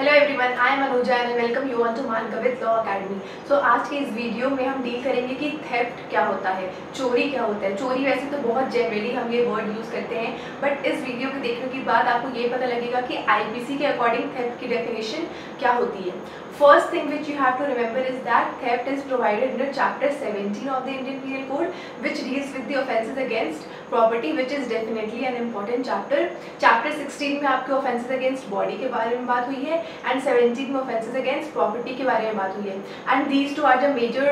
Hello everyone, I am Anuja and welcome you on to Manakvit law academy. So आज के इस video में हम डील करेंगे कि थेफ्ट क्या होता है, चोरी क्या होता है। चोरी वैसे तो बहुत जनरली हम ये वर्ड यूज़ करते हैं, बट इस वीडियो को देखने के बाद आपको ये पता लगेगा कि आईपीसी के अकॉर्डिंग थेफ्ट की डेफिनेशन क्या होती है। First thing which you have to remember is that theft is provided under Chapter 17 of the Indian Penal Code, which deals with the offences against property, which is definitely an important chapter. Chapter 16 में आपके offences against body के बारे में बात हुई है, and 17 में offences against property के बारे में बात हुई है. And these two are the major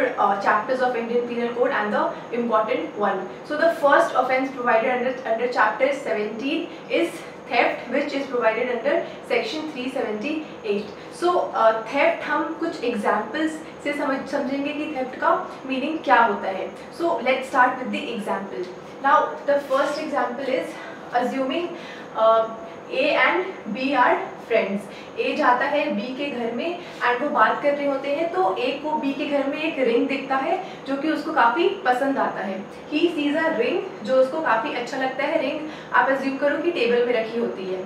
chapters of Indian Penal Code and the important one. So the first offence provided under Chapter 17 is theft which is provided under section 378. So theft हम कुछ examples से समझेंगे कि theft का meaning क्या होता है. So let's start with the example. Now the first example is assuming A and B are friends. A जाता है बी के घर में एंड वो बात कर रहे होते हैं, तो ए को बी के घर में एक रिंग दिखता है जो कि उसको काफ़ी पसंद आता है. ही सीज अ रिंग जो उसको काफ़ी अच्छा लगता है. रिंग आप अज्यूम करो कि टेबल में रखी होती है.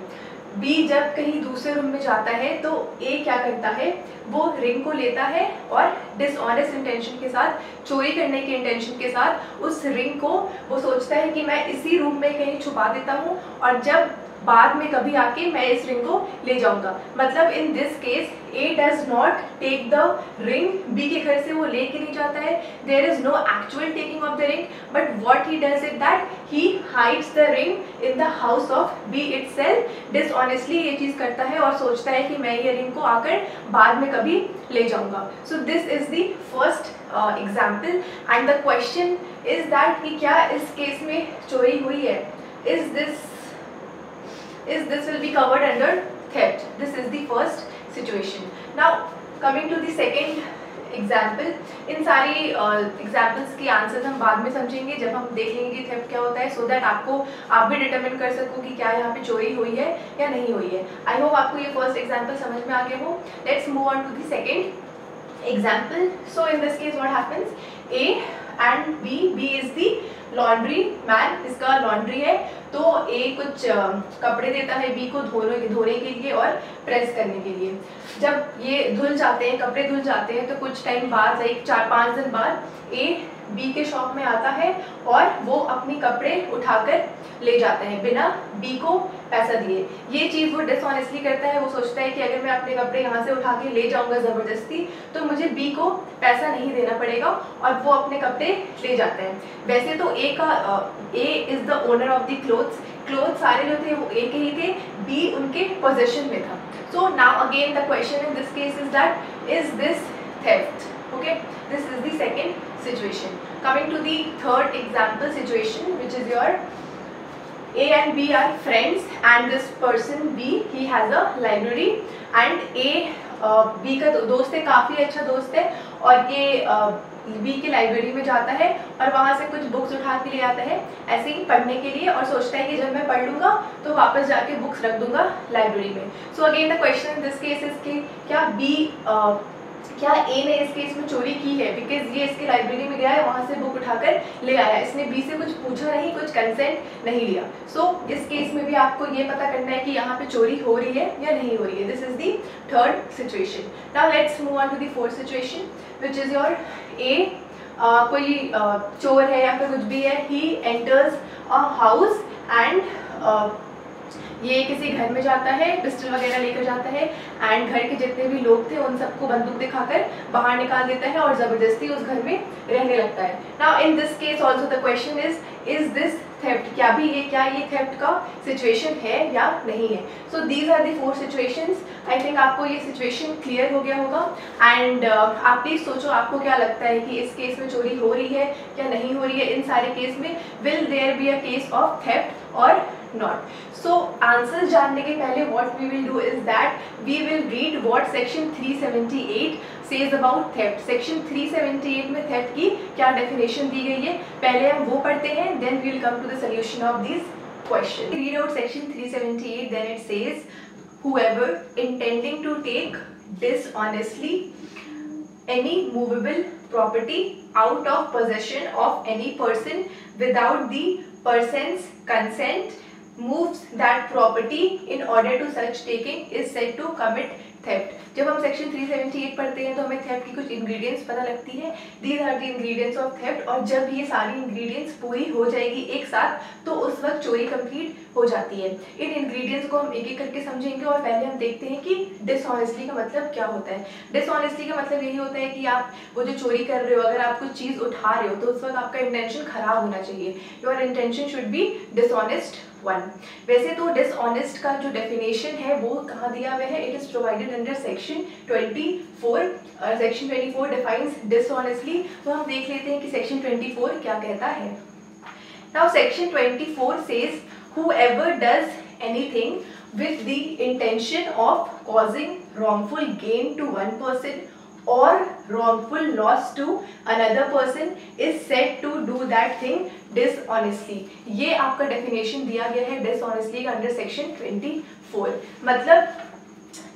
बी जब कहीं दूसरे रूम में जाता है तो ए क्या करता है, वो रिंग को लेता है और डिसऑनेस्ट इंटेंशन के साथ, चोरी करने के इंटेंशन के साथ उस रिंग को वो सोचता है कि मैं इसी रूम में कहीं छुपा देता हूँ और जब बाद में कभी आके मैं इस रिंग को ले जाऊंगा. मतलब in this case A does not take the ring. B के घर से वो लेके नहीं जाता है. There is no actual taking of the ring, but what he does is that he hides the ring in the house of B itself. Dishonestly ये चीज करता है और सोचता है कि मैं ये रिंग को आकर बाद में कभी ले जाऊंगा. सो this is the first example and the question is that कि क्या इस केस में चोरी हुई है. This will be covered under theft. This is the first situation. Now coming to the second example. इन सारी एग्जाम्पल्स की आंसर्स हम बाद में समझेंगे जब हम देख लेंगे कि थेफ्ट क्या होता है, सो दैट आप भी डिटरमिन कर सको कि क्या यहाँ पे चोरी हुई है या नहीं हुई है. आई होप आपको ये फर्स्ट एग्जाम्पल समझ में आ गया हो. Let's move on to the second example. So in this case what happens, A and B is the laundry man. इसका लॉन्ड्री है तो ए कुछ कपड़े देता है बी को धोने के लिए और प्रेस करने के लिए. जब ये धुल जाते हैं, कपड़े धुल जाते हैं, तो कुछ टाइम बाद, लाइक 4-5 दिन बाद ए बी के शॉप में आता है और वो अपने कपड़े उठाकर ले जाता है बिना बी को पैसा दिए. ये चीज़ वो डिसऑनेस्टली करता है. वो सोचता है कि अगर मैं अपने कपड़े यहाँ से उठा के ले जाऊँगा ज़बरदस्ती तो मुझे बी को पैसा नहीं देना पड़ेगा और वो अपने कपड़े ले जाते हैं. वैसे तो A is the owner of the clothes सारे जो थे वो ए के ही थे, बी उनके पोजेशन में था. So now again the question in this case is that is this theft. Okay, this is the second situation. Coming to the third example situation, which is your A and B are friends and this person B, he has a library and A B का दोस्त है, काफ़ी अच्छा दोस्त है, और ये B की लाइब्रेरी में जाता है और वहाँ से कुछ बुक्स उठा के ले आता है ऐसे ही पढ़ने के लिए और सोचता है कि जब मैं पढ़ लूँगा तो वापस जाके बुक्स रख दूंगा लाइब्रेरी में. So again the question in this case is कि क्या ए ने इस केस में चोरी की है, बिकॉज ये इसके लाइब्रेरी में गया है, वहाँ से बुक उठाकर ले आया. इसने बी से कुछ पूछा नहीं, कुछ कंसेंट नहीं लिया. सो इस केस में भी आपको ये पता करना है कि यहाँ पे चोरी हो रही है या नहीं हो रही है. This is the third situation. Now let's move on to the fourth situation, which is your a कोई चोर है या फिर कुछ भी है. He enters a house and ये किसी घर में जाता है, पिस्टल वगैरह लेकर जाता है एंड घर के जितने भी लोग थे उन सबको बंदूक दिखाकर बाहर निकाल देता है और ज़बरदस्ती उस घर में रहने लगता है. Now in this case also the question is this theft. क्या ये थेफ्ट का सिचुएशन है या नहीं है. So these are the 4 situations. I think आपको ये सिचुएशन क्लियर हो गया होगा एंड आप प्लीज सोचो आपको क्या लगता है कि इस केस में चोरी हो रही है या नहीं हो रही है. इन सारे केस में will there be a case of theft और नॉट. सो आंसर जानने के पहले what we will do is that we will read what section 378 says about theft. Section 378 में थेफ्ट की क्या डेफिनेशन दी गई है पहले हम वो पढ़ते हैं, then we will come to the solution of this question. Read out section 378. Then it says whoever intending to take dishonestly any movable property out of possession of any person without the person's consent moves that property in order to such taking is said to commit theft. जब हम section 378 पढ़ते हैं तो हमें theft की कुछ ingredients पता लगती है, these are the ingredients of theft. और जब ये सारी इंग्रेडिएंट्स पूरी हो जाएगी एक साथ तो उस वक्त चोरी कंप्लीट हो जाती है। इन इंग्रेडिएंट्स को हम एक एक करके समझेंगे और पहले हम देखते हैं कि डिसऑनेस्टली का मतलब क्या होता है। डिसऑनेस्टली का मतलब यही होता है कि आप वो जो चोरी कर रहे हो, अगर आप कुछ चीज़ उठा रहे हो तो उस वक्त आपका इंटेंशन खराब होना चाहिए। Your intention should be dishonest one. वैसे तो डिसऑनेस्ट का जो डेफिनेशन है वो कहाँ दिया हुआ है, it is provided under section 24। Section 24 defines dishonestly. तो हम देख लेते हैं कि सेक्शन 24 क्या कहता है। Now section 24 says whoever does anything with the intention of causing wrongful gain to one person or wrongful loss to another person is said to do that thing dishonestly। ये आपका डेफिनेशन दिया गया है dishonestly का under section 24। मतलब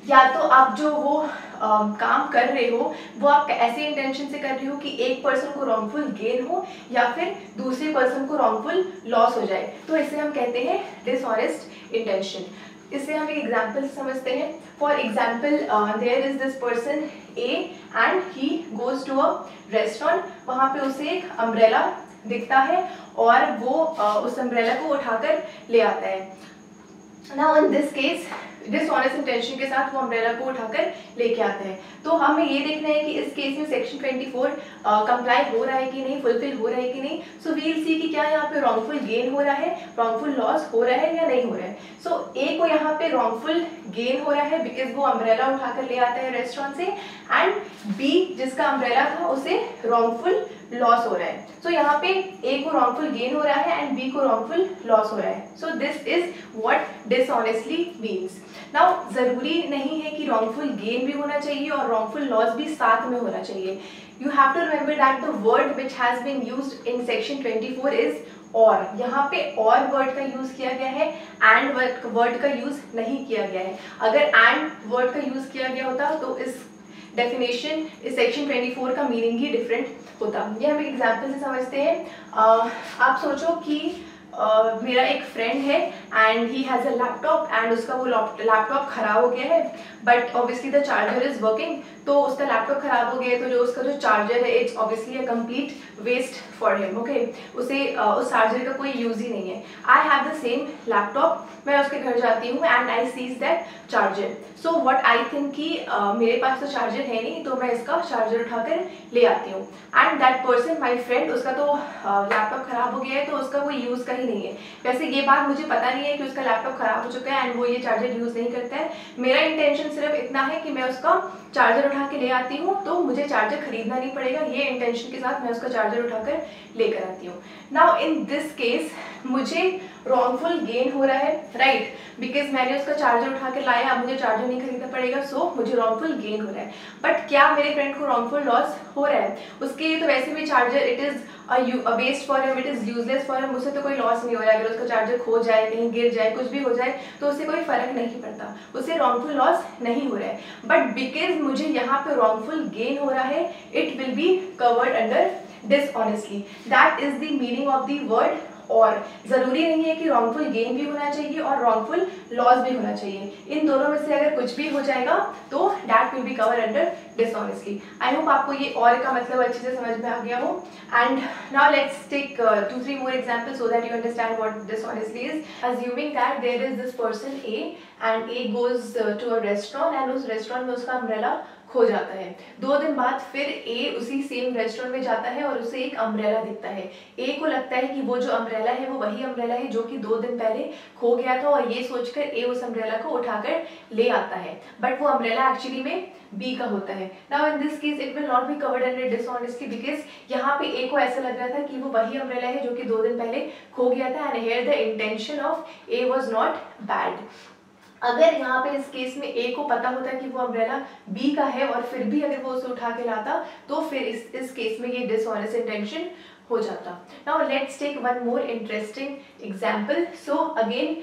या तो आप जो वो काम कर रहे हो वो आप ऐसे इंटेंशन से कर रहे हो कि एक पर्सन को रॉन्गफुल गेन हो या फिर दूसरे पर्सन को रॉन्गफुल लॉस हो जाए, तो इसे हम कहते हैं डिसऑनेस्ट इंटेंशन। इससे हम एक एग्जाम्पल समझते हैं। For example there is this person A and he goes to a restaurant. वहाँ पे उसे एक अम्ब्रेला दिखता है और वो उस अम्ब्रेला को उठाकर ले आता है। Now in this case dishonest intention के साथ वो अम्ब्रेला को उठाकर लेके आते हैं। तो हमें ये देखना है कि इस केस में सेक्शन 24 कंप्लाई हो रहा है कि नहीं, फुलफिल हो रहा है कि नहीं। सो वी विल सी कि क्या यहाँ पे रॉन्गफुल गेन हो रहा है, रॉन्गफुल लॉस हो रहा है या नहीं हो रहा है। सो ए को यहाँ पे रॉन्गफुल गेन हो रहा है बिकॉज वो अम्ब्रेला उठाकर ले आता है रेस्टोरेंट से, एंड बी जिसका अम्ब्रेला था उसे रॉन्गफुल लॉस हो रहा है। सो यहाँ पे ए को रॉन्गफुल गेन हो रहा है एंड बी को रॉन्गफुल लॉस हो रहा है। सो this is what dishonestly means. Now जरूरी नहीं है कि रॉन्गफुल गेन भी होना चाहिए और रॉन्गफुल लॉस भी साथ में होना चाहिए। You have to remember that the word which has been used in section 24 is और। यहाँ पे और वर्ड का यूज किया गया है, एंड वर्ड का यूज नहीं किया गया है। अगर एंड वर्ड का यूज किया गया होता तो इस डेफिनेशन इस सेक्शन 24 का मीनिंग ही डिफरेंट होता। ये हम एक एग्जाम्पल से समझते हैं। आप सोचो कि मेरा एक फ्रेंड है and he has a laptop and उसका वो लैपटॉप खराब हो गया है, but obviously the charger is working. तो उसका लैपटॉप खराब हो गया है तो जो उसका जो चार्जर है it's obviously a complete waste for him. Okay, उसे उस चार्जर का कोई यूज ही नहीं है। I have the same laptop, मैं उसके घर जाती हूँ and I sees that charger. So what I think कि मेरे पास तो चार्जर है नहीं, तो मैं इसका चार्जर उठाकर ले आती हूँ। And that person my friend, उसका तो लैपटॉप खराब हो गया है तो उसका कोई यूज़ का ही नहीं है। वैसे ये बात मुझे पता नहीं है कि उसका लैपटॉप खराब हो चुका है एंड वो ये चार्जर यूज़ नहीं करता है। मेरा इंटेंशन सिर्फ इतना है कि मैं उसका चार्जर उठा के ले आती हूँ तो मुझे चार्जर खरीदना नहीं पड़ेगा, ये इंटेंशन के साथ मैं उसका चार्जर उठाकर लेकर आती हूँ। नाउ इन दिस केस मुझे रॉन्गफुल गेन हो रहा है, राइट, बिकॉज मैंने उसका चार्जर उठा के लाया, अब मुझे चार्जर नहीं खरीदना पड़ेगा, सो मुझे रॉन्गफुल गेन हो रहा है। बट क्या मेरे फ्रेंड को रॉन्गफुल लॉस हो रहा है? उसके लिए तो वैसे भी charger it is a waste for him, it is useless for him, उससे तो कोई लॉस नहीं हो रहा है। अगर उसका चार्जर खो जाए, कहीं गिर जाए, कुछ भी हो जाए तो उससे कोई फर्क नहीं पड़ता, उससे रॉन्गफुल लॉस नहीं हो रहा है। बट बिकॉज मुझे यहाँ पे रॉन्गफुल गेन हो रहा है, it will be covered under dishonestly. That is the meaning of the word और। जरूरी नहीं है कि रॉन्गफुल गेन भी होना चाहिए और रॉन्गफुल लॉस भी होना चाहिए। इन दोनों में से अगर कुछ भी हो जाएगा तो that will be cover under dishonestly. I hope आपको ये और का मतलब अच्छे से समझ में आ गया हो। And now let's take 2-3 more examples so that you understand what dishonestly is. Assuming that there is this person A and A goes to a restaurant and उस रेस्टोरेंट में उसका अम्ब्रेला खो जाता है। 2 दिन बाद फिर ए उसी सेम रेस्टोरेंट में जाता है और उसे एक अम्ब्रेला दिखता है। ए को लगता है कि वो जो अम्ब्रेला है वो वही अम्ब्रेला है जो कि 2 दिन पहले खो गया था, और ये सोचकर ए उस अम्ब्रेला को उठाकर ले आता है, बट वो अम्ब्रेला एक्चुअली में बी का होता है। Now in this case it will not be covered under dishonesty because यहाँ पे ए को ऐसा लग रहा था कि वो वही अम्ब्रेला है जो कि 2 दिन पहले खो गया था, and here the intention of A was not bad. अगर यहाँ पे इस केस में ए को पता होता कि वो अम्ब्रेला बी का है और फिर भी अगर वो उसे उठा के लाता तो फिर इस केस में ये डिसऑनेस्ट इंटेंशन हो जाता। Now let's take one more interesting example. So again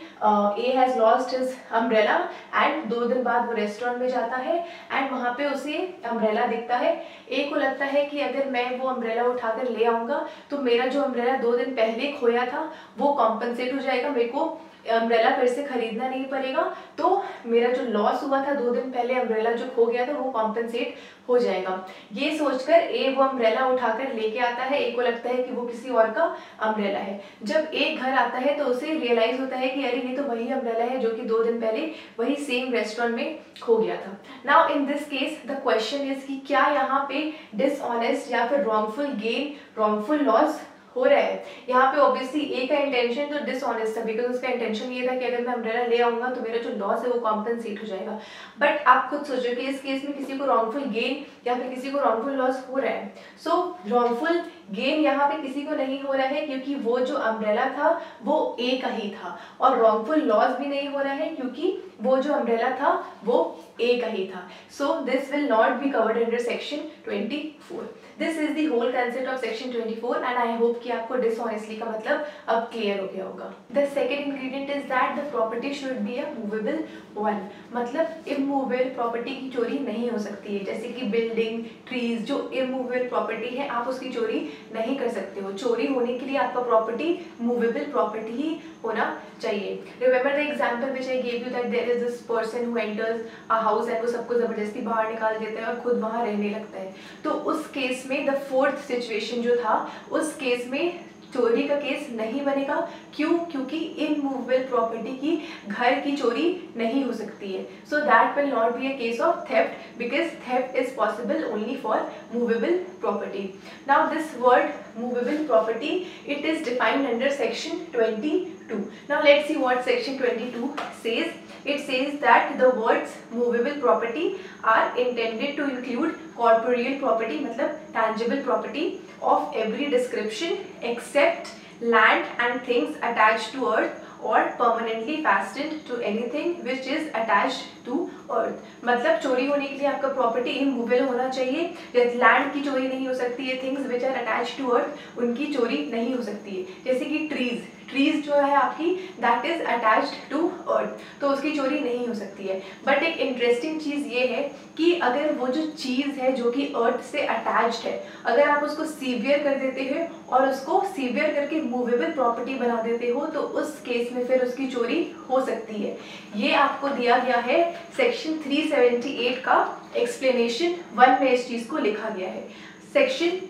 A has lost his umbrella and 2 दिन बाद वो रेस्टोरेंट में जाता है एंड वहाँ पे उसे अम्ब्रेला दिखता है। ए को लगता है कि अगर मैं वो अम्ब्रेला उठाकर ले आऊँगा तो मेरा जो अम्ब्रेला 2 दिन पहले खोया था वो कॉम्पनसेट हो जाएगा, मेरे को अम्ब्रेला फिर से खरीदना नहीं पड़ेगा, तो मेरा जो लॉस हुआ था 2 दिन पहले अम्ब्रेला जो खो गया था वो कॉम्पनसेट हो जाएगा। ये सोचकर ए वो अम्ब्रेला उठाकर लेके आता है, ए को लगता है कि वो किसी और का अम्ब्रेला है। जब ए घर आता है तो उसे रियलाइज होता है कि अरे ये तो वही अम्ब्रेला है जो कि 2 दिन पहले वही सेम रेस्टोरेंट में खो गया था। Now in this case the question is कि क्या यहाँ पे डिसऑनेस्ट या फिर रॉन्गफुल गेन, रॉन्गफुल लॉस हो रहा है। यहाँ पे ऑब्वियसली ए का इंटेंशन तो डिसऑनेस्ट था, बिकॉज उसका इंटेंशन ये था कि अगर मैं अम्ब्रेला ले आऊंगा तो मेरा जो लॉस है वो कॉम्पनसेट हो जाएगा। बट आप खुद सोचो कि इस केस में किसी को रॉन्गफुल गेन या फिर किसी को रॉन्गफुल लॉस हो रहा है। सो रॉन्गफुल गेन यहाँ पे किसी को नहीं हो रहा है क्योंकि वो जो अम्ब्रेला था वो ए का ही था, और रॉन्गफुल लॉस भी नहीं हो रहा है क्योंकि वो जो अम्ब्रेला था वो ए का ही था। So this will not be covered under section 24। This is the whole concept of section 24 and I hope कि आपको डिसऑनेस्टली का मतलब अब क्लियर हो गया होगा। The second ingredient is that the property should be a movable one, मतलब immovable property की चोरी नहीं हो सकती है। जैसे कि बिल्डिंग, ट्रीज, जो इमूवेबल प्रॉपर्टी है आप उसकी चोरी नहीं कर सकते हो। चोरी होने के लिए आपका प्रॉपर्टी मूवेबल प्रॉपर्टी ही होना चाहिए। Remember the example which I gave you that there is this person who enters a house and वो सबको जबरदस्ती बाहर निकाल देता है और खुद वहां रहने लगता है। तो उस केस में द फोर्थ सिचुएशन जो था उस केस में चोरी का केस नहीं बनेगा। क्यों? क्योंकि इमूवेबल प्रॉपर्टी की घर की चोरी नहीं हो सकती है। So that will not be a case of theft because theft is possible only for movable property. Now this word movable property it is defined under section 22. Now let's see what section 22 says. It says that the words movable property are intended to include corporeal property, मतलब tangible property of every description except land and things attached to earth or permanently fastened to anything which is attached to earth. मतलब चोरी होने के लिए आपका property immovable होना चाहिए। जैसे लैंड की चोरी नहीं हो सकती है, things which are attached to earth उनकी चोरी नहीं हो सकती है। जैसे कि ट्रीज जो है आपकी that is attached to earth, तो उसकी चोरी नहीं हो सकती है। बट एक इंटरेस्टिंग चीज़ ये है कि अगर वो जो चीज़ है जो कि अर्थ से अटैच्ड है, अगर आप उसको सीवियर कर देते हैं और उसको सीवियर करके मूवेबल प्रॉपर्टी बना देते हो तो उस केस में फिर उसकी चोरी हो सकती है। ये आपको दिया गया है सेक्शन 378 का एक्सप्लेनेशन 1 में इस चीज़ को लिखा गया है। सेक्शन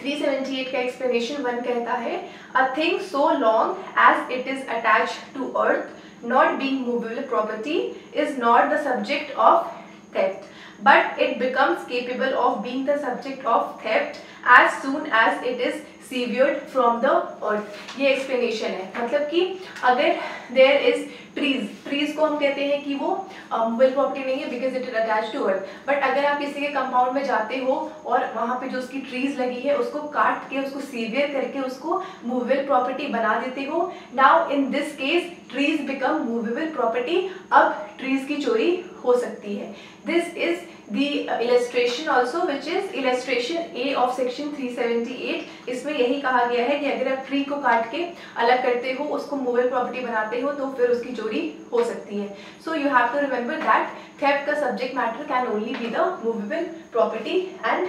378 का एक्सप्लेनेशन 1 कहता है a thing so long as it is attached to earth not being movable property is not the subject of theft but it becomes capable of being the subject of theft as soon as it is severed from the earth. ये explanation है, मतलब कि अगर there is trees को हम कहते हैं कि वो मूवेबल प्रॉपर्टी नहीं है because it is attach to earth. But अगर आप किसी के कंपाउंड में जाते हो और वहाँ पे जो उसकी ट्रीज लगी है उसको काट के उसको सीवियर करके उसको मूवेबल प्रॉपर्टी बना देते हो, now in this case trees become movable property. अब ट्रीज की चोरी हो सकती है। This is the illustration also which is illustration A of section 378। इसमें यही कहा गया है कि अगर आप ट्री को काट के अलग करते हो, उसको मूवेबल प्रॉपर्टी बनाते हो तो फिर उसकी चोरी हो सकती है। So you have to remember that theft का subject matter can only be the movable property and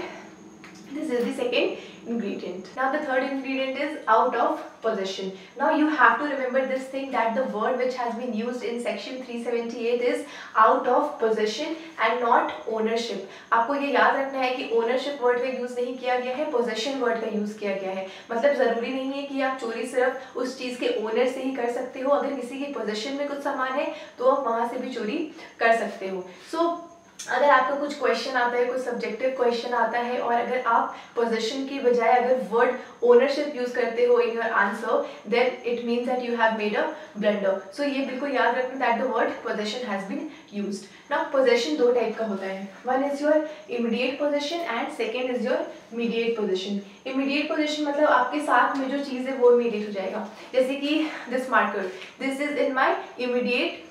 this is the second ingredient. Now the third ingredient is out of possession. Now you have to remember this thing that the word which has been used in section 378 is out of possession and not ownership. आपको ये याद रखना है कि ownership word का use नहीं किया गया है, possession word का यूज किया गया है। मतलब जरूरी नहीं है कि आप चोरी सिर्फ उस चीज के ओनर से ही कर सकते हो। अगर किसी के पोजेशन में कुछ सामान है तो आप वहां से भी चोरी कर सकते हो। सो अगर आपका कुछ क्वेश्चन आता है, कुछ सब्जेक्टिव क्वेश्चन आता है और अगर आप पोजीशन की बजाय अगर वर्ड ओनरशिप यूज करते हो in your answer then it means that you have made a blunder. So ये बिल्कुल याद रखना that the word position has been used. Now position दो टाइप का होता है, one is your immediate position and second is your mediate position. Immediate position मतलब आपके साथ में जो चीज़ है वो इमीडिएट हो जाएगा। जैसे कि this marker, this is in my immediate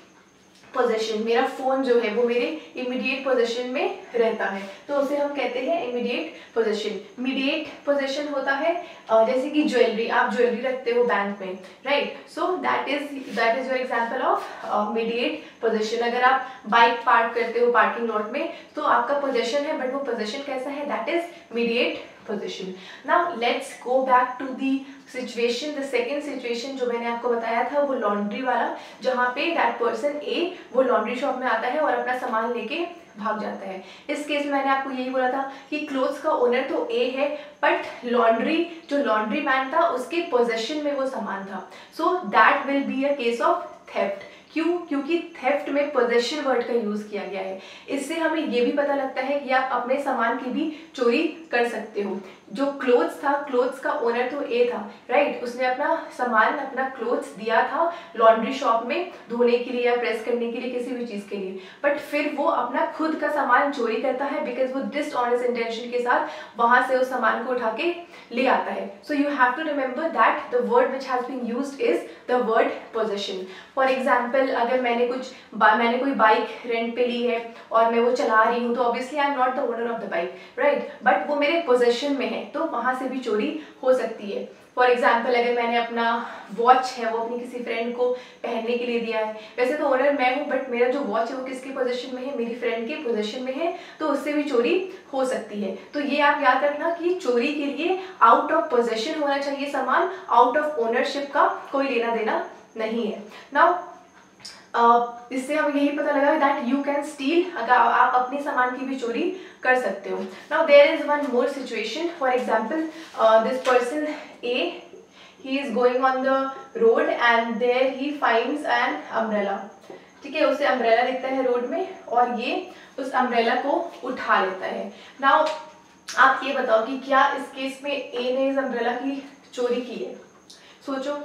possession, मेरा फोन जो है वो मेरे इमीडिएट पोजेशन में रहता है तो उसे हम कहते हैं इमीडिएट पोजेशन। मीडिएट पोजेशन होता है जैसे कि ज्वेलरी, आप ज्वेलरी रखते हो बैंक में, right? So that is your example of mediate possession. अगर आप बाइक पार्क करते हो पार्किंग लॉट में तो आपका पोजेशन है बट वो पोजेशन कैसा है, that is mediate position. Now let's go back to the situation, the second situation जो मैंने आपको बताया था वो लॉन्ड्री वाला, जहाँ पे दैट पर्सन ए वो लॉन्ड्री शॉप में आता है और अपना सामान लेके भाग जाता है। इस केस में मैंने आपको यही बोला था कि क्लोथ्स का ओनर तो ए है, बट लॉन्ड्री जो लॉन्ड्री मैन था उसके पोजेशन में वो सामान था। So that will be a case of theft. क्यों? क्योंकि थेफ्ट में पोजेशन वर्ड का यूज किया गया है। इससे हमें ये भी पता लगता है कि आप अपने सामान की भी चोरी कर सकते हो। जो क्लोथ्स था, क्लोथ्स का ओनर तो ए था, राइट? उसने अपना सामान, अपना क्लोथ्स दिया था लॉन्ड्री शॉप में धोने के लिए या प्रेस करने के लिए, किसी भी चीज के लिए, बट फिर वो अपना खुद का सामान चोरी करता है बिकॉज वो डिसऑनेस्ट इंटेंशन के साथ वहां से उस सामान को उठा के ले आता है। So you have to remember that the word which has been used is the word possession. For example, अगर मैंने कोई बाइक रेंट पे ली है और मैं वो चला रही हूँ, तो obviously I am not the owner of the bike, right? But वो मेरे पोजेशन में है, तो वहां से भी चोरी हो सकती है। फॉर एग्जाम्पल, अगर मैंने अपना वॉच है वो अपनी किसी फ्रेंड को पहनने के लिए दिया है, वैसे तो ओनर मैं हूँ, बट मेरा जो वॉच है वो किसके पोजीशन में है? मेरी फ्रेंड के पोजीशन में है, तो उससे भी चोरी हो सकती है। तो ये आप याद रखना कि चोरी के लिए आउट ऑफ पोजेशन होना चाहिए सामान, आउट ऑफ ओनरशिप का कोई लेना देना नहीं है। नाउ इससे हमें यही पता लगा दैट यू कैन स्टील, अगर आप अपने सामान की भी चोरी कर सकते हो। Now there is one more situation. For example, this person A, he is going on the road and there he finds an umbrella। ठीक है, उसे अम्ब्रेला दिखता है रोड में और ये उस अम्ब्रेला को उठा लेता है। नाउ आप ये बताओ कि क्या इस केस में ए ने इस अम्ब्रेला की चोरी की है? सोचो।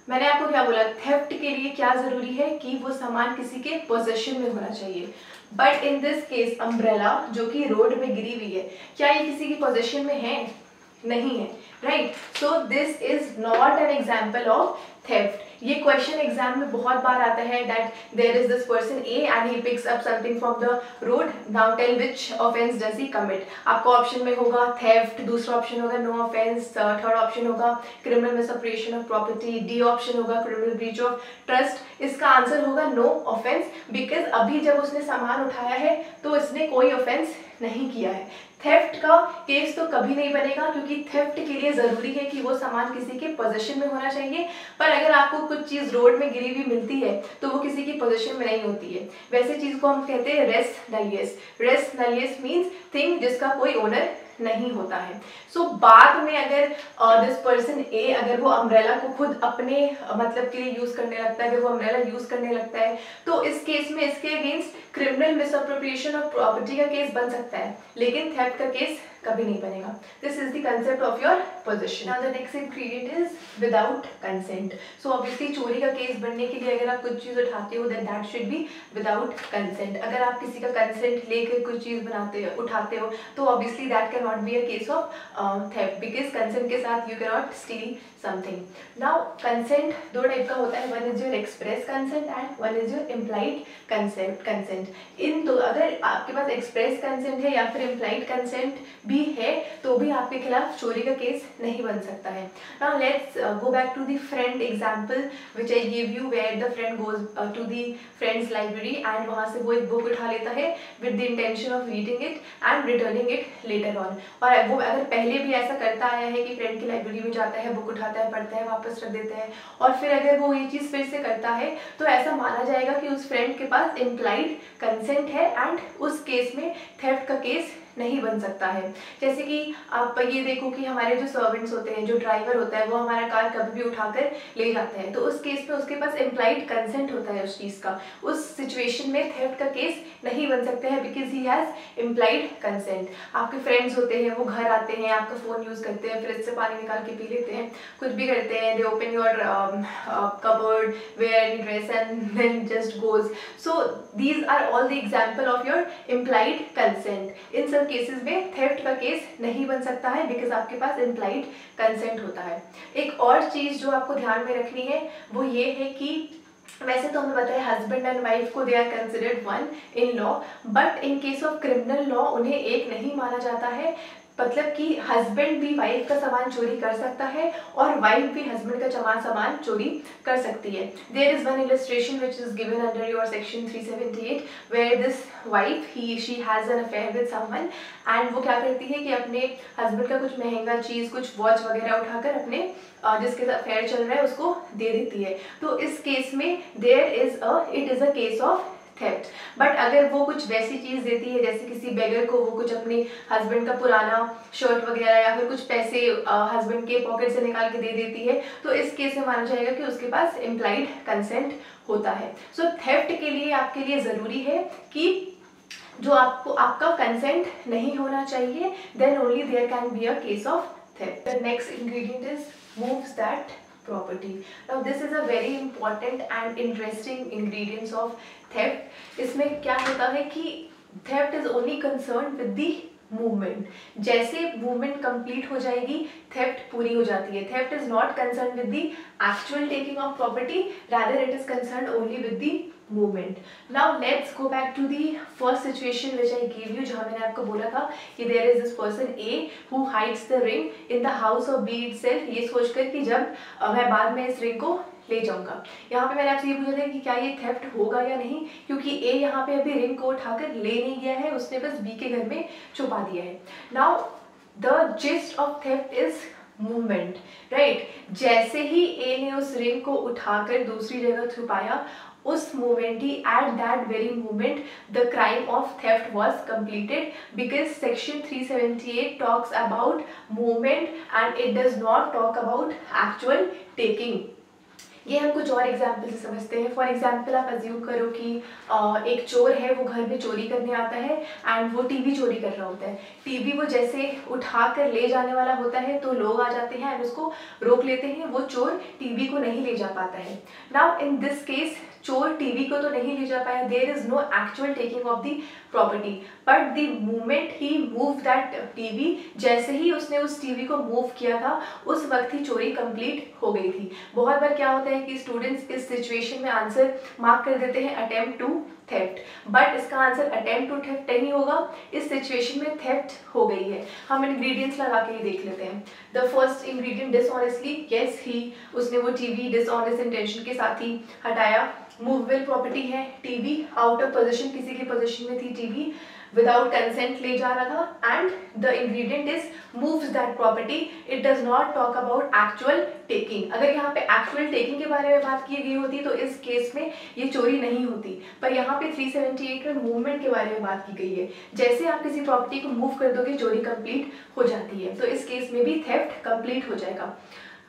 मैंने आपको क्या बोला, थेफ्ट के लिए क्या जरूरी है कि वो सामान किसी के पोजेशन में होना चाहिए, but in this case umbrella जो कि रोड में गिरी हुई है, क्या ये किसी की पोजेशन में है? नहीं है, right? So this is not an example of theft. ये क्वेश्चन एग्जाम में बहुत बार आता है that there is this person A and he picks up something from the road, now tell which offence does he commit. आपको option में होगा theft, दूसरा ऑप्शन होगा नो ऑफेंस, थर्ड ऑप्शन होगा criminal misappropriation of property, D option होगा criminal breach of trust. इसका answer होगा no offence, because अभी जब उसने सामान उठाया है तो इसने कोई ऑफेंस नहीं किया है। थेफ्ट का केस तो कभी नहीं बनेगा, क्योंकि थेफ्ट के लिए जरूरी है कि वो सामान किसी के पोजीशन में होना चाहिए, पर अगर आपको कुछ चीज रोड में गिरी हुई मिलती है तो वो किसी की पोजीशन में नहीं होती है। वैसे चीज को हम कहते हैं रेस नलियस। रेस नलियस मीन्स थिंग जिसका कोई ओनर नहीं होता है। सो बाद में अगर दिस पर्सन ए अगर वो अम्ब्रेला को खुद अपने मतलब के लिए यूज करने लगता है, अगर वो अम्ब्रेला यूज करने लगता है, तो इस केस में इसके against criminal misappropriation of property का केस बन सकता है, लेकिन थेफ्ट का केस कभी नहीं बनेगा। This is the concept of your position. Now the next ingredient is without consent. So obviously चोरी का केस बनने के लिए अगर आप कुछ चीज उठाते हो then that should be without consent. अगर आप किसी का कंसेंट लेकर कुछ चीज उठाते हो तो obviously that can not be a case of theft, because consent के साथ you can not steal something. Now consent दो टाइप का होता है, one is your express consent and one is your implied consent. इन दो, अगर आपके पास एक्सप्रेस कंसेंट है या फिर इम्प्लाइड कंसेंट भी है तो भी आपके खिलाफ चोरी का केस नहीं बन सकता है। Now let's go back to the friend example which I give you, where the friend goes to the friend's library and वहां से वो एक बुक उठा लेता है with the intention of reading it and returning it later on. और वो अगर पहले भी ऐसा करता आया है कि फ्रेंड की लाइब्रेरी में जाता है, बुक उठाता है, पढ़ता है, वापस रख देता है, और फिर अगर वो ये चीज फिर से करता है तो ऐसा माना जाएगा कि उस फ्रेंड के पास इम्प्लाइड कंसेंट है एंड उस केस में थेफ्ट का केस नहीं बन सकता है। जैसे कि आप ये देखो कि हमारे जो सर्वेंट्स होते हैं, जो ड्राइवर होता है, वो हमारा कार कभी भी उठाकर ले जाते हैं, तो उस केस में उसके पास इम्प्लाइड कंसेंट होता है उस चीज़ का। उस सिचुएशन में थेफ्ट का केस नहीं बन सकता है because he has implied consent. आपके फ्रेंड्स होते हैं, वो घर आते हैं, आपका फ़ोन यूज़ करते हैं, फ्रिज से पानी निकाल के पी लेते हैं, कुछ भी करते हैं, they open your cupboard, wear any dress and then just goes. So these are all the example of your implied consent. इन केसेस में थेफ्ट का केस नहीं बन सकता है बिकॉज आपके पास इम्प्लाइड कंसेंट होता है। एक और चीज जो आपको ध्यान में रखनी है वो ये है कि वैसे तो हमें बताया हस्बैंड एंड वाइफ को they are considered one in law, but in case of criminal law उन्हें एक नहीं माना जाता है। मतलब कि हस्बैंड भी वाइफ का सामान चोरी कर सकता है और वाइफ भी हस्बैंड का सामान चोरी कर सकती है। There is one illustration which is given under your section 378 where this wife she has an affair with someone and वो क्या करती है कि अपने हस्बैंड का कुछ महंगा चीज, कुछ वॉच वगैरह उठाकर अपने जिसके साथ अफेयर चल रहा है उसको दे देती है। तो इस केस में it is a case of theft. But अगर वो कुछ वैसी चीज देती है जैसे किसी बेगर को वो कुछ अपने हस्बैंड का पुराना शर्ट वगैरह या फिर कुछ पैसे हस्बैंड के पॉकेट से निकाल के दे देती है, तो इस केस में माना जाएगा कि उसके पास इम्प्लाइड कंसेंट होता है। सो थेफ्ट के लिए आपके लिए जरूरी है कि जो आपका कंसेंट नहीं होना चाहिए, then only there can be a case of theft. The next ingredient is moves that property. Now this is a very important and interesting ingredients of theft. इसमें क्या होता है कि theft is only concerned with the movement. जैसे movement complete हो जाएगी theft पूरी हो जाती है। Theft is not concern with the actual taking of property, rather it is concern only with the movement. Now let's go back to the first situation which I gave you, जहाँ मैंने आपको बोला था कि there is this person A who hides the ring in the house of B itself, ये सोचकर कि जब मैं बाद में इस रिंग को ले जाऊंगा। यहाँ पे मैंने आपसे ये पूछा था कि क्या ये थेफ्ट होगा या नहीं, क्योंकि ए यहाँ पे अभी रिंग को उठाकर ले नहीं गया है, उसने बस बी के घर में छुपा दिया है। Now the gist of theft is movement, right. जैसे ही ए ने उस रिंग को उठाकर दूसरी जगह छुपाया, उस moment he at that very moment the crime of theft was completed, because section 378 talks about movement and it does not talk about actual taking. ये हम कुछ और एग्जाम्पल से समझते हैं। फॉर एग्जाम्पल आप अज्यूम करो कि एक चोर है, वो घर में चोरी करने आता है एंड वो टीवी चोरी कर रहा होता है। टीवी वो जैसे उठा कर ले जाने वाला होता है तो लोग आ जाते हैं एंड उसको रोक लेते हैं, वो चोर टीवी को नहीं ले जा पाता है। नाउ इन दिस केस चोर टीवी को तो नहीं ले जा पाया, there is no actual taking of the property, but the moment he move that TV, जैसे ही उसने उस टीवी को मूव किया था उस वक्त ही चोरी कंप्लीट हो गई थी। बहुत बार क्या होता है कि स्टूडेंट्स इस सिचुएशन में आंसर मार्क कर देते हैं अटेम्प्ट टू थेफ्ट, बट इसका आंसर अटेम्प्ट टू थेफ्ट नहीं होगा, इस सिचुएशन में थेफ्ट हो गई है। हम इंग्रेडिएंट्स लगा के ही देख लेते हैं। The first ingredient dishonestly, yes he, उसने वो टीवी डिसऑनेस्ट इंटेंशन के साथ ही हटाया। मूवेबल प्रॉपर्टी है टीवी, आउट ऑफ पोजीशन, किसी की पोजीशन में थी टीवी, विदाउट कंसेंट ले जा रहा था, and the ingredient is moves that property, it does not talk about actual taking. अगर यहाँ पे एक्चुअल टेकिंग के बारे में बात की गई होती तो इस केस में ये चोरी नहीं होती, पर यहाँ पे 378 में मूवमेंट के बारे में बात की गई है। जैसे आप किसी प्रॉपर्टी को मूव कर दोगे चोरी कंप्लीट हो जाती है, तो इस केस में भी थेफ्ट कंप्लीट हो जाएगा।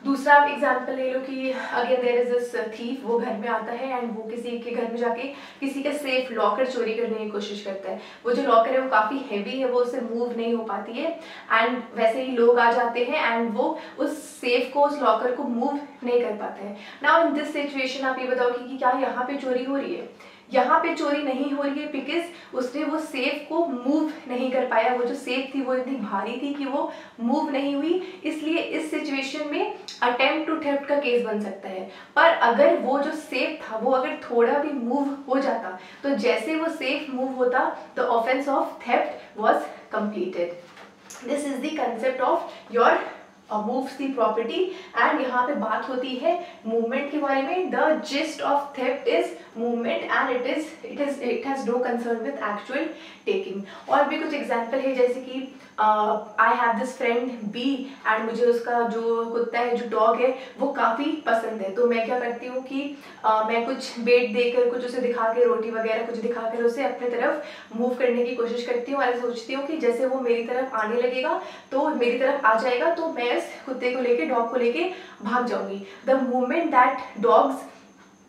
दूसरा आप एग्जाम्पल ले लो कि again there is this thief, वो घर में आता है एंड वो किसी के घर में जाके किसी का सेफ लॉकर चोरी करने की कोशिश करता है। वो जो लॉकर है वो काफ़ी हैवी है, वो उससे मूव नहीं हो पाती है एंड वैसे ही लोग आ जाते हैं एंड वो उस सेफ को, उस लॉकर को मूव नहीं कर पाते हैं। नाउ इन दिस सिचुएशन आप ये बताओ कि क्या यहाँ पे चोरी हो रही है? यहाँ पे चोरी नहीं हो रही है बिकॉज उसने वो सेफ को मूव नहीं कर पाया। वो जो सेफ थी वो इतनी भारी थी कि वो मूव नहीं हुई, इसलिए इस सिचुएशन में अटेम्प्ट टू थेफ्ट का केस बन सकता है। पर अगर वो जो सेफ था वो अगर थोड़ा भी मूव हो जाता तो जैसे वो सेफ मूव होता the offence of theft was completed. This is the concept of your moves the property and यहाँ पे बात होती है मूवमेंट के बारे में। The gist of theft is movement and it has no concern with actual taking. और भी कुछ एग्जांपल है जैसे कि I have this friend B and मुझे उसका जो कुत्ता है, जो डॉग है, वो काफ़ी पसंद है। तो मैं क्या करती हूँ कि मैं कुछ बेट देकर, कुछ उसे दिखा के, रोटी वगैरह कुछ दिखाकर उसे अपने तरफ मूव करने की कोशिश करती हूँ और सोचती हूँ कि जैसे वो मेरी तरफ आने लगेगा तो मेरी तरफ आ जाएगा तो मैं इस कुत्ते को लेके, डॉग को लेके भाग जाऊंगी। The moment that dogs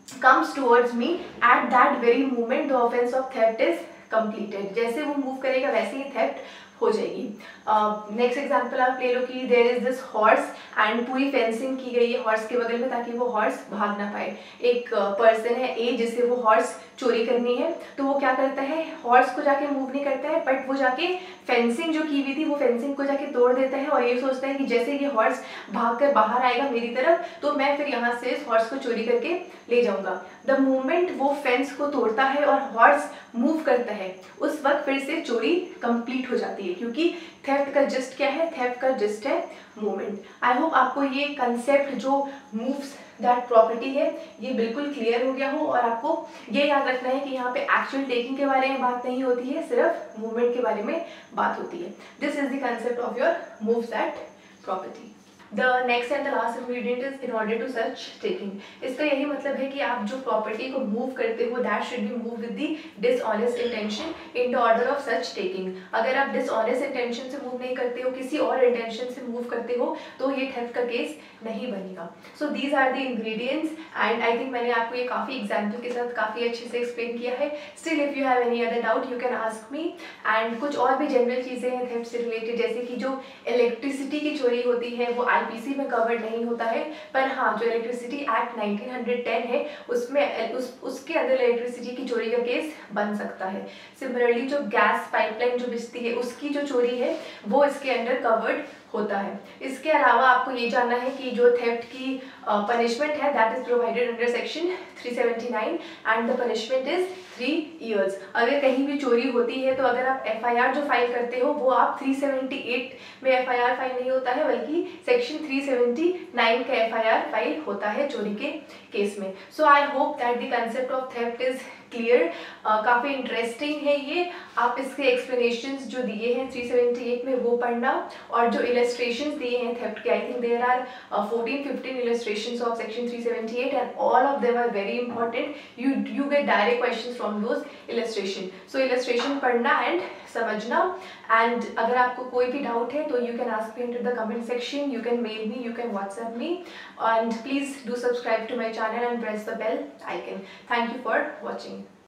comes towards me, at that very moment the offense of theft is completed। जैसे वो मूव करेगा वैसे ही थेफ्ट हो जाएगी। नेक्स्ट एग्जाम्पल आप ले लो कि there is this horse and पूरी फेंसिंग की गई है हॉर्स के बगल में ताकि वो हॉर्स भाग ना पाए। एक पर्सन है ए जिससे वो हॉर्स चोरी करनी है, तो वो क्या करता है, हॉर्स को जाके मूव नहीं करता है बट वो जाके फेंसिंग जो की हुई थी वो फेंसिंग को जाके तोड़ देता है और ये सोचता है कि जैसे ये हॉर्स भाग कर बाहर आएगा मेरी तरफ तो मैं फिर यहाँ से इस हॉर्स को चोरी करके ले जाऊंगा। द मोमेंट वो फेंस को तोड़ता है और हॉर्स मूव करता है उस वक्त फिर से चोरी कंप्लीट हो जाती है। चाहिए, क्योंकि थेफ्ट का जस्ट क्या है, थेफ्ट का जस्ट है मूवमेंट। आई होप आपको ये कंसेप्ट जो मूव्स दैट प्रॉपर्टी है ये बिल्कुल क्लियर हो गया हो, और आपको ये याद रखना है कि यहाँ पे एक्चुअल टेकिंग के बारे में बात नहीं होती है, सिर्फ मूवमेंट के बारे में बात होती है। This is the concept of your moves that property. The next and the last ingredient is in order to such taking. इसका यही मतलब है कि आप जो प्रॉपर्टी को मूव करते हो that should B move with the dishonest intention in the order of such taking. अगर आप डिसऑनेस्ट इंटेंशन से मूव नहीं करते हो, किसी और इंटेंशन से मूव करते हो, तो ये थेफ्ट का केस नहीं बनेगा। So these are the ingredients and I think मैंने आपको ये काफ़ी एग्जाम्पल के साथ काफ़ी अच्छे से एक्सप्लेन किया है। Still if you have any other doubt you can ask me. And कुछ और भी जनरल चीज़ें हैं थेफ्ट से रिलेटेड, जैसे कि जो इलेक्ट्रिसिटी की चोरी होती है वो आईपीसी में कवर्ड नहीं होता है, पर हाँ जो इलेक्ट्रिसिटी एक्ट 1910 है उसमें उसके अंदर इलेक्ट्रिसिटी की चोरी का केस बन सकता है। सिमिलरली जो गैस पाइपलाइन जो बिजती है उसकी जो चोरी है वो इसके अंडर कवर्ड होता है। इसके अलावा आपको ये जानना है कि जो थेफ्ट की पनिशमेंट है that is provided under section 379 and the punishment is 3 years। अगर कहीं भी चोरी होती है तो अगर आप एफआईआर जो फाइल करते हो वो आप 378 में एफआईआर फाइल नहीं होता है, बल्कि सेक्शन 379 का एफआईआर फाइल होता है चोरी के केस में। So I hope that the concept of theft is clear. काफ़ी इंटरेस्टिंग है ये। आप इसके एक्सप्लेनेशंस जो दिए हैं 378 में वो पढ़ना, और जो इलस्ट्रेशंस दिए हैं थेफ्ट के, I think there are 14-15 illustrations of section 378 and all of them are very important. You get direct questions from those illustration. So illustration पढ़ना and समझना। and अगर आपको कोई भी डाउट है तो you can ask me into the comment section, you can mail me, you can WhatsApp me, and please do subscribe to my channel and press the bell icon. Thank you for watching.